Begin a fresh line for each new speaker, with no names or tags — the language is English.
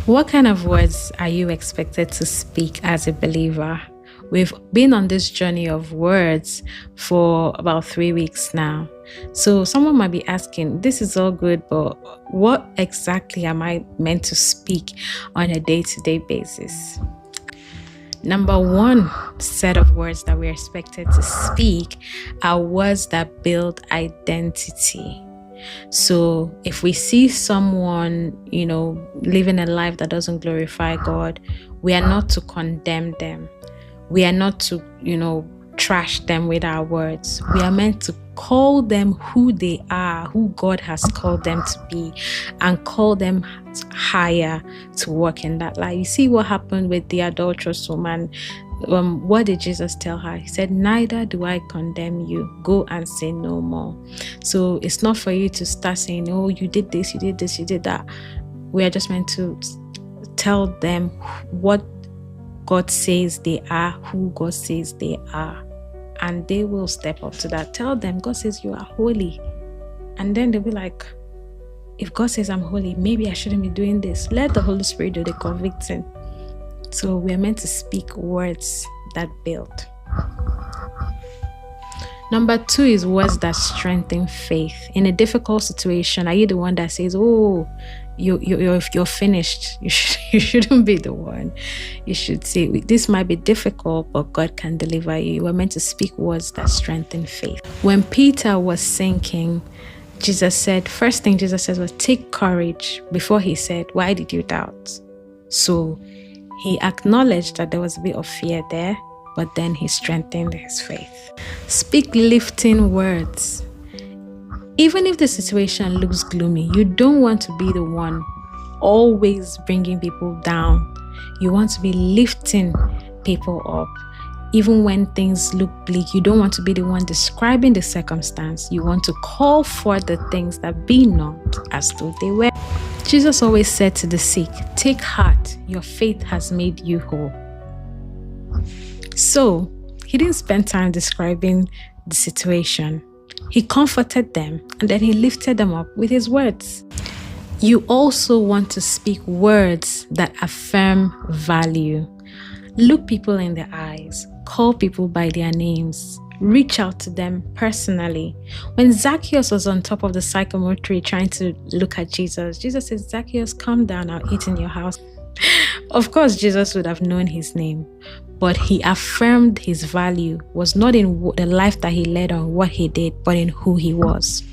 What kind of words are you expected to speak as a believer? We've been on this journey of words for about 3 weeks now. So someone might be asking, this is all good, but what exactly am I meant to speak on a day-to-day basis? Number one set of words that we're expected to speak are words that build identity. So if we see someone, living a life that doesn't glorify God, we are not to condemn them. We are not to, trash them with our words. We are meant to call them who they are, who God has called them to be, and call them higher to walk in that light. You see what happened with the adulterous woman. What did Jesus tell her? He said, neither do I condemn you. Go and sin no more. So it's not for you to start saying, oh, you did this, you did this, you did that. We are just meant to tell them what God says they are, who God says they are. And they will step up to that. Tell them, God says you are holy. And then they'll be like, if God says I'm holy, maybe I shouldn't be doing this. Let the Holy Spirit do the convicting. So we are meant to speak words that build. Number two is words that strengthen faith. In a difficult situation, are you the one that says, oh, you're finished? You shouldn't be the one. You should say, this might be difficult, but God can deliver you. We're meant to speak words that strengthen faith. When Peter was sinking, first thing Jesus said was, take courage, before he said, why did you doubt? So he acknowledged that there was a bit of fear there, but then he strengthened his faith. Speak lifting words. Even if the situation looks gloomy, you don't want to be the one always bringing people down. You want to be lifting people up. Even when things look bleak, you don't want to be the one describing the circumstance. You want to call for the things that be not as though they were. Jesus always said to the sick, take heart, your faith has made you whole. So he didn't spend time describing the situation. He comforted them and then he lifted them up with his words. You also want to speak words that affirm value. Look people in the eyes. Call people by their names. Reach out to them personally. When Zacchaeus was on top of the sycamore tree trying to look at Jesus, Jesus said, Zacchaeus, come down, I'll eat in your house. Of course, Jesus would have known his name, but he affirmed his value was not in the life that he led or what he did, but in who he was.